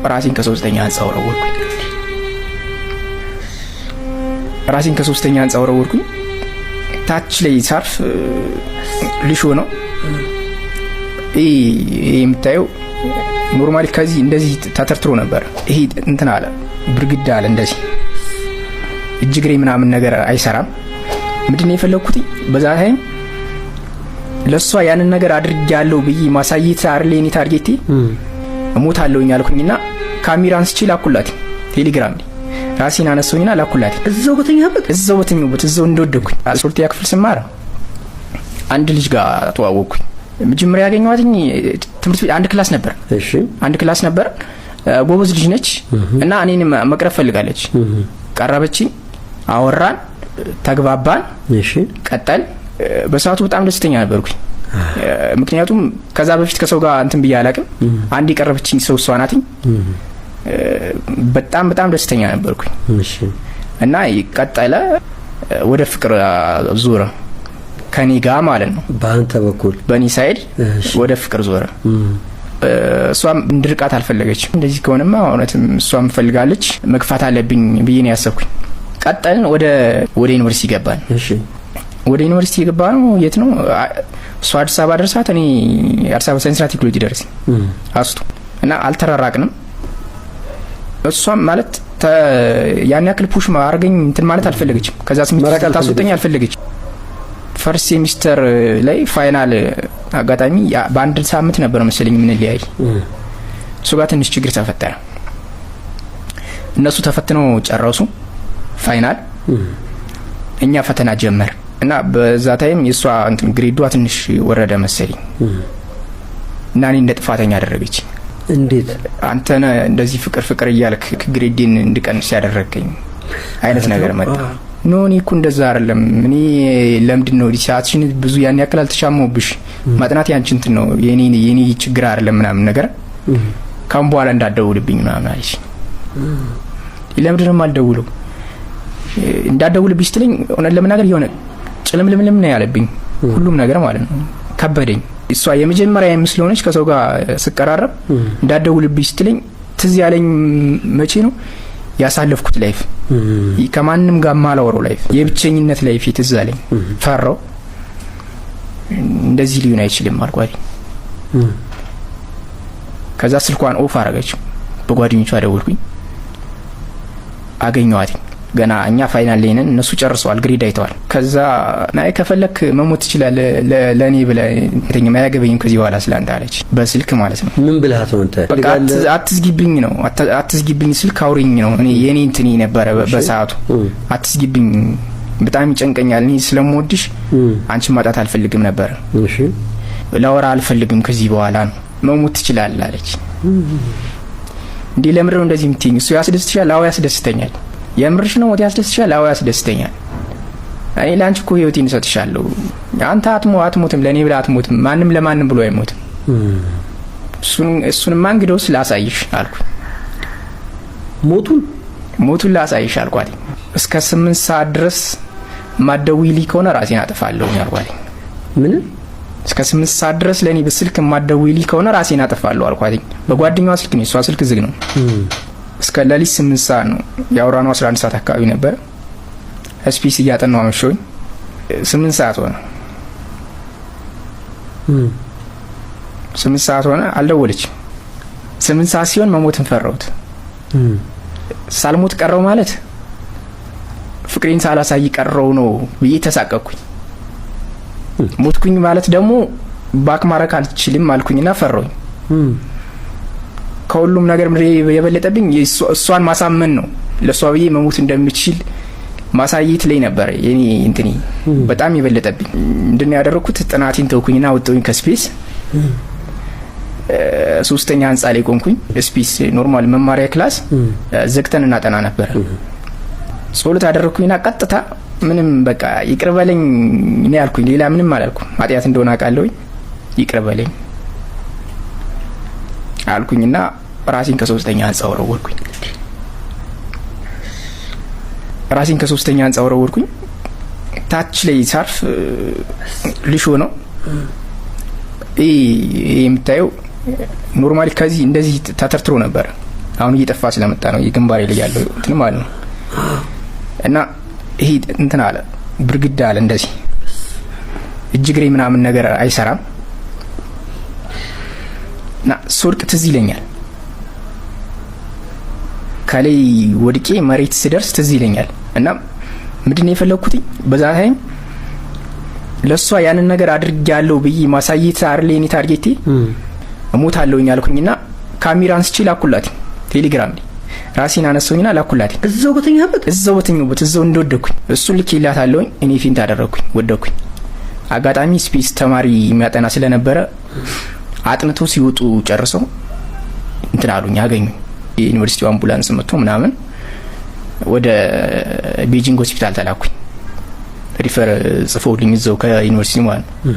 ራሴን ከሶስተኛ ህንጻ ወረወርኩኝ። ራሴን ከሶስተኛ ህንጻ ወረወርኩኝ። ታች ላይ ሳርፍ ልሾ ነው ይሄ የምታየው። ኖርማሊ ከዚህ እንደዚህ ተተርትሮ ነበር። ይሄ እንትን አለ ብርግዳ አለ እንደዚህ እጅግሬ ምናምን ነገር አይሰራም። ምንድነው የፈለኩት በዛ ታይም ለሷ ያንን ነገር አድርጌያለሁ ብዬ ማሳየት አይደል የኔ ታርጌቴ። እሞታለሁኝ አልኩኝና ካሜራ አንስቼ ላኩላት ቴሌግራም ላይ ራሴን አነሳሁኝና ላኩላት። እዛው በተኛበት እዛው እንደወደኩኝ አስርተኛ ክፍል ስማር አንድ ልጅ ጋር ተዋወቅኩኝ። መጀመሪያ ያገኘኋት ትምህርት ቤት አንድ ክላስ ነበር። እሺ አንድ ክላስ ነበር። ጎበዝ ልጅ ነች እና እኔን መቅረብ ፈልጋለች። ቀረበችኝ፣ አወራን፣ ተግባባን። እሺ ቀጠል። በሰዓቱ በጣም ደስተኛ ነበርኩኝ። ምክንያቱም ከዛ በፊት ከሰው ጋር እንትን ብዬ አላውቅም። አንድ የቀረበችኝ ሰው እሷ ናትኝ። በጣም ደስተኛ ነበርኩኝ። እሺ እና ይቀጠለ ወደ ፍቅር ዞረ ከኔ ጋር ማለት ነው። በአንተ በኩል በኔ ሳይድ ወደ ፍቅር ዞረ። እሷም እንድርቃት አልፈለገችም። እንደዚህ ከሆነማ እውነትም እሷም ፈልጋለች፣ መግፋት አለብኝ ብዬ ነው ያሰብኩኝ። ቀጠልን፣ ወደ ዩኒቨርሲቲ ገባን። እሺ ወደ ዩኒቨርሲቲ የገባ ነው። የት ነው? እሷ አዲስ አበባ ደርሳት እኔ አዲስ አበባ ሳይንስና ቴክኖሎጂ ደረስ አስቱ እና አልተራራቅንም። እሷም ማለት ያን ያክል ፑሽ ማርገኝ እንትን ማለት አልፈለገችም። ከዛ ስሜት ታስወጣኝ አልፈለገችም። ፈርስት ሴሚስተር ላይ ፋይናል አጋጣሚ በአንድ ሳምንት ነበር መሰለኝ ምን ሊያይ እሱ ጋር ትንሽ ችግር ተፈጠረ። እነሱ ተፈትነው ጨረሱ ፋይናል፣ እኛ ፈተና ጀመር እና በዛ ታይም የሷ እንትን ግሬዷ ትንሽ ወረደ መሰለኝ እና እኔ እንደ ጥፋተኛ አደረገች። እንዴት አንተ እንደዚህ ፍቅር እያልክ ግሬድን እንድቀንስ ያደረገኝ አይነት ነገር መጣ። ኖ እኔ እኮ እንደዛ አይደለም። እኔ ለምንድን ነው ዲሳችን ብዙ ያን ያክል አልተሻማውብሽ፣ ማጥናት ያንቺ እንትን ነው የኔ ችግር አይደለም ምናምን ነገር ካም በኋላ እንዳደውልብኝ ምናምን አለች። ለምንድን ነው የማልደውለው? እንዳደውልብሽ ስትለኝ እውነት ለመናገር የሆነ ጭልምልምልም ነው ያለብኝ ሁሉም ነገር ማለት ነው። ከበደኝ። እሷ የመጀመሪያ ስለሆነች ከሰው ጋር ስቀራረብ እንዳደውልብሽ ስትለኝ ትዝ ያለኝ መቼ ነው ያሳለፍኩት ላይፍ፣ ከማንም ጋር ማላወራው ላይፍ፣ የብቸኝነት ላይፍ ትዝ አለኝ። ፈራው። እንደዚህ ሊሆን አይችልም አልኳት። ከዛ ስልኳን ኦፍ አረገችው። በጓደኞቿ ደወልኩኝ፣ አገኘኋት። ገና እኛ ፋይናል ላይ ነን፣ እነሱ ጨርሰዋል፣ ግሬድ አይተዋል። ከዛ ናይ ከፈለክ መሞት ትችላለህ ለኔ ብለህ እንተኛ ማያገበኝም ከዚህ በኋላ ስላንተ አለች። በስልክ ማለት ነው። ምን ብለሃት ነው አንተ? አትዝጊብኝ ነው አትዝጊብኝ፣ ስልክ አውሪኝ ነው። እኔ የኔ እንትን ነበረ በሰዓቱ። አትዝጊብኝ፣ በጣም ይጨንቀኛል፣ እኔ ስለምወድሽ አንቺን ማጣት አልፈልግም ነበር። እሺ ላወራ አልፈልግም ከዚህ በኋላ ነው። መሞት ትችላለህ አለች። እንዴ ለምን ነው እንደዚህ የምትይኝ? እሱ ያስደስትሻል? አዎ ያስደስተኛል። የምርሽ ነው? ወዲያ ያስደስትሻል? አዎ ያስደስተኛል። እኔ ላንቺ እኮ ህይወቴን እሰጥሻለሁ። አንተ አትሞትም፣ ለኔ ብለህ አትሞትም። ማንም ለማንም ብሎ አይሞትም። እሱንማ እንግዲያውስ ላሳይሽ አልኩ። ሞቱን ላሳይሽ አልኳት። እስከ 8 ሰዓት ድረስ ማደውይልኝ ከሆነ ራሴን አጠፋለሁ አልኳት። ምን? እስከ 8 ሰዓት ድረስ ለኔ በስልክ ማደውይልኝ ከሆነ ራሴን አጠፋለሁ አልኳት። በጓደኛዋ ስልክ ነው፣ እሷ ስልክ ዝግ ነው። እስከ ሌሊት 8 ሰዓት ነው ያወራነው። 11 ሰዓት አካባቢ ነበር። ኤስፒሲ እያጠናው አመሸሁኝ። 8 ሰዓት ሆነ። 8 ሰዓት ሆነ፣ አልደወለችም። 8 ሰዓት ሲሆን መሞትን ፈራሁት። ሳልሞት ቀረው ማለት ፍቅሬን ሳላሳይ ቀረው ነው ብዬ ተሳቀቅኩኝ። ሞትኩኝ ማለት ደግሞ ባክ ማረክ አልችልም አልኩኝና ፈራሁኝ። ከሁሉም ነገር የበለጠብኝ እሷን ማሳመን ነው። ለሷ ብዬ መሞት እንደምችል ማሳየት ላይ ነበር የኔ እንትኔ በጣም የበለጠብኝ። ምንድነው ያደረኩት? ጥናቴን ተውኩኝና ወጣሁኝ ከስፔስ። 3ኛ ህንጻ ላይ ቆምኩኝ። ስፔስ ኖርማል መማሪያ ክላስ ዘግተን እናጠና ነበር። ጸሎት አደረኩኝና ቀጥታ ምንም በቃ ይቅርበለኝ እኔ ያልኩኝ፣ ሌላ ምንም አላልኩም። ኃጢአት እንደሆነ አውቃለሁኝ። ይቅርበለኝ አልኩኝና ራሴን ከ3ኛ ህንጻ ወረወርኩኝ። ታች ላይ ሳርፍ ልሾ ነው ይሄ የምታየው። ኖርማሊ ከዚህ እንደዚህ ተተርትሮ ነበር። አሁን እየጠፋ ስለመጣ ነው የግንባሬ ላይ ያለው እንትን ማለት ነው። እና ይሄ እንትን አለ ብርግዳ አለ እንደዚህ እጅግሬ ምናምን ነገር አይሰራም። እና ሶርቅ ትዝ ይለኛል ከላይ ወድቄ መሬት ስደርስ ትዝ ይለኛል። እና ምንድነው የፈለኩት በዛ ታይም ለሷ ያንን ነገር አድርጌያለሁ ብዬ ማሳየት አይደል የኔ ታርጌቴ እሞታለሁኝ አልኩኝና ካሜራ አንስቼ ላኩላት ቴሌግራም ላይ ራሴን አነሳሁኝና ላኩላት እዛው በተኛበት እዛው እንደወደኩኝ እሱን ልኬላታለሁኝ። እኔ ፊንት አደረኩኝ ወደኩኝ። አጋጣሚ ስፔስ ተማሪ የሚያጠና ስለነበረ አጥንቶ ሲወጡ ጨርሰው እንትን አሉኝ አገኙኝ። የዩኒቨርሲቲው አምቡላንስ መጥቶ ምናምን ወደ ቤጂንግ ሆስፒታል ተላኩኝ። ሪፈር ጽፎልኝ እዛው ከዩኒቨርሲቲ ማለት ነው።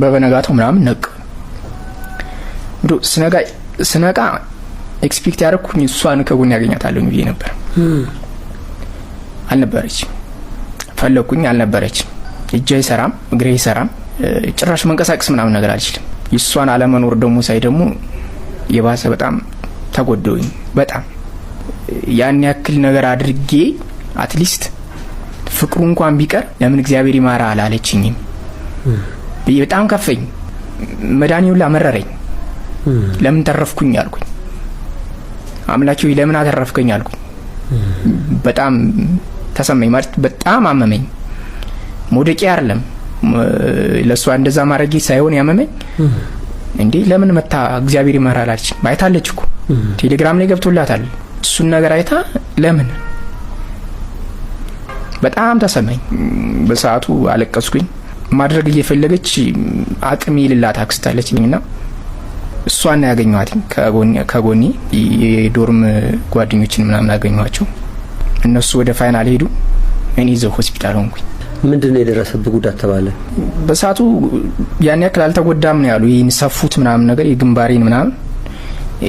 በበነጋታው ምናምን ነቅ ብሎ ስነቃ ኤክስፔክት ያደረኩኝ እሷን ከጎን ያገኛታለሁ ብዬ ነበር። አልነበረች። ፈለኩኝ አልነበረች። እጄ አይሰራም፣ እግሬ አይሰራም፣ ጭራሽ መንቀሳቀስ ምናምን ነገር አልችልም። የሷን አለመኖር ደግሞ ሳይ ደግሞ የባሰ በጣም ተጎደውኝ። በጣም ያን ያክል ነገር አድርጌ አትሊስት ፍቅሩ እንኳን ቢቀር ለምን እግዚአብሔር ይማራ አላለችኝም። በጣም ከፈኝ። መዳኒው ላመረረኝ። ለምን ተረፍኩኝ አልኩኝ። አምላኬ ለምን አተረፍከኝ አልኩኝ። በጣም ተሰማኝ ማለት በጣም አመመኝ። ሞደቂ አይደለም ለሷ እንደዛ ማረጊ ሳይሆን ያመመኝ እንዴ ለምን መታ እግዚአብሔር ይማራ አላለች። አይታለች እኮ ቴሌግራም ላይ ገብቶላታል። እሱን ነገር አይታ ለምን በጣም ተሰማኝ። በሰዓቱ አለቀስኩኝ። ማድረግ እየፈለገች አቅም የሌላት አክስት አለችኝና እሷን ያገኘኋት ከጎኔ የዶርም ጓደኞችን ምናምን አገኘኋቸው። እነሱ ወደ ፋይናል ሄዱ። እኔ እዛው ሆስፒታል ሆንኩኝ። ምንድነው የደረሰብህ ጉዳት ተባለ? በሰዓቱ ያን ያክል አልተጎዳም ነው ያሉ። ይሄን ሰፉት ምናምን ነገር የግንባሬን ምናምን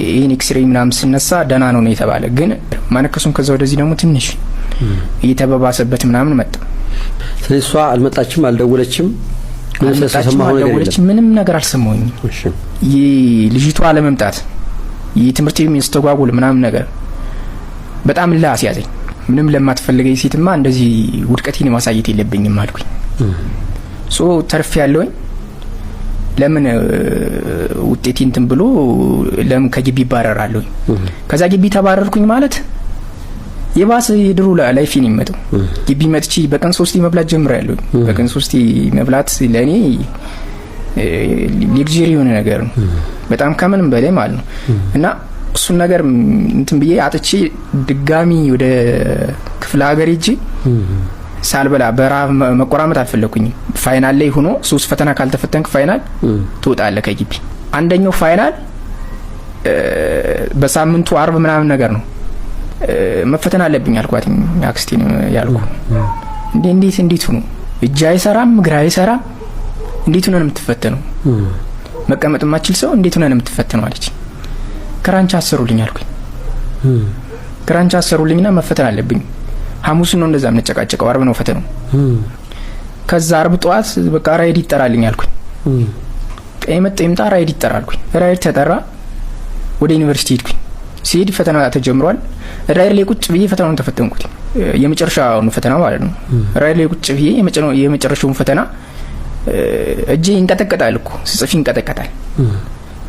ይሄን ኤክስሬይ ምናምን ስነሳ ደህና ነው የተባለ። ግን ማነከሱን ከዛ ወደዚህ ደግሞ ትንሽ እየተባባሰበት ምናምን መጣ። ስለዚህ እሷ አልመጣችም፣ አልደወለችም፣ ምንም ነገር አልሰማሁኝም። የልጅቷ አለመምጣት የትምህርት የሚስተጓጉል ምናምን ነገር በጣም ላስያዘኝ። ምንም ለማትፈልገኝ ሴትማ እንደዚህ ውድቀቴን ማሳየት የለብኝም አልኩኝ። ተርፍ ያለውኝ ለምን ውጤቴ እንትን ብሎ ለምን ከግቢ ይባረራለሁ? ከዛ ግቢ ተባረርኩኝ ማለት የባሰ የድሮ ላይፊን ይመጣው። ግቢ መጥቼ በቀን 3 መብላት ጀምሬያለሁ። በቀን 3 መብላት ለኔ ሌክዠሪ የሆነ ነገር ነው፣ በጣም ከምንም በላይ ማለት ነው። እና እሱን ነገር እንትን ብዬ አጥቼ ድጋሚ ወደ ክፍለ ሀገር ሄጄ ሳልበላ በራብ መቆራመጥ አልፈለኩኝም። ፋይናል ላይ ሆኖ 3 ፈተና ካልተፈተንክ ፋይናል ትወጣለህ ከግቢ። አንደኛው ፋይናል በሳምንቱ አርብ ምናምን ነገር ነው መፈተን አለብኝ አልኳት። አክስቴን ያልኩ እንዴት ሆኖ እጅ አይሰራም እግር አይሰራም እንዴት ሆነ የምትፈተነው? መቀመጥ ማችል ሰው እንዴት ሆነ የምትፈተነው አለች። ክራንቻ አሰሩልኝ አልኩኝ። ክራንቻ አሰሩልኝና መፈተን አለብኝ። ሐሙስ ነው እንደዛ ምንጨቃጨቀው፣ አርብ ነው ፈተናው። ከዛ አርብ ጠዋት በቃ ራይድ ይጠራልኝ አልኩኝ። ቀይመጥ ይምጣ ራይድ ይጠራልኩኝ። ራይድ ተጠራ። ወደ ዩኒቨርሲቲ ሄድኩኝ። ሲሄድ ፈተና ተጀምሯል። ራይድ ላይ ቁጭ ብዬ ፈተናውን ተፈተንኩት። የመጨረሻውን ፈተና ማለት ነው። ራይድ ላይ ቁጭ ብዬ የመጨረሻውን ፈተና እጄ ይንቀጠቀጣል እኮ ስጽፍ ይንቀጠቀጣል።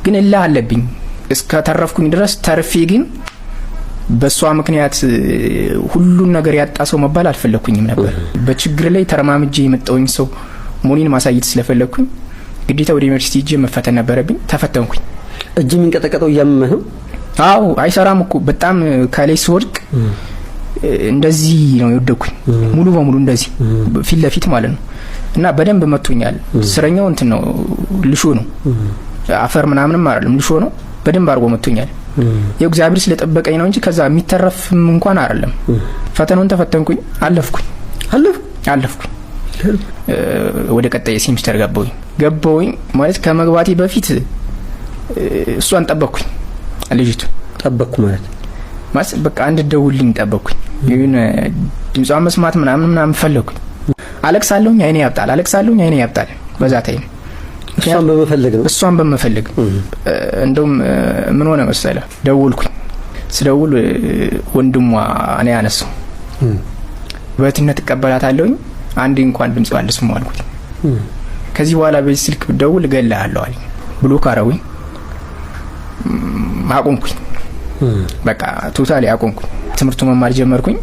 ግን እላ አለብኝ እስከ ተረፍኩኝ ድረስ። ተርፌ ግን በሷ ምክንያት ሁሉን ነገር ያጣ ሰው መባል አልፈለኩኝም ነበር። በችግር ላይ ተረማምጄ የመጣውኝ ሰው ሞኒን ማሳየት ስለፈለኩኝ ግዴታ ወደ ዩኒቨርሲቲ ሄጄ መፈተን ነበረብኝ። ተፈተንኩኝ። እጅ የሚንቀጠቀጠው እያመመህ ነው? አዎ አይሰራም እኮ በጣም ከላይ ስወድቅ እንደዚህ ነው የወደኩኝ። ሙሉ በሙሉ እንደዚህ ፊት ለፊት ማለት ነው። እና በደንብ መቶኛል። ስረኛው እንትን ነው ልሾ ነው፣ አፈር ምናምንም አይደለም፣ ልሾ ነው። በደንብ አድርጎ መቶኛል። ያው እግዚአብሔር ስለጠበቀኝ ነው እንጂ ከዛ የሚተረፍም እንኳን አይደለም። ፈተናውን ተፈተንኩኝ፣ አለፍኩኝ። ወደ ቀጣይ ሴሚስተር ገባሁኝ ማለት ከመግባቴ በፊት እሷን ጠበቅኩኝ። ልጅቱ ጠበቅኩ ማለት በቃ አንድ ደውልኝ ጠበቅኩኝ። ይሁን ድምጿን መስማት ምናምን ፈለኩኝ። አለቅሳለሁኝ፣ አይኔ ያብጣል። በዛ ታይም እሷን በመፈለግ እንደውም ምን ሆነ መሰለ ደውልኩኝ። ስደውል ወንድሟ እኔ አነሳው በትነት ተቀበላታለሁኝ አንዴ እንኳን ድምጽ አልሰማም አልኩት። ከዚህ በኋላ በዚህ ስልክ ብደውል እገልሃለሁ አለኝ ብሎ ካረውኝ አቆምኩኝ። በቃ ቶታሊ አቆምኩኝ። ትምህርቱ መማር ጀመርኩኝ።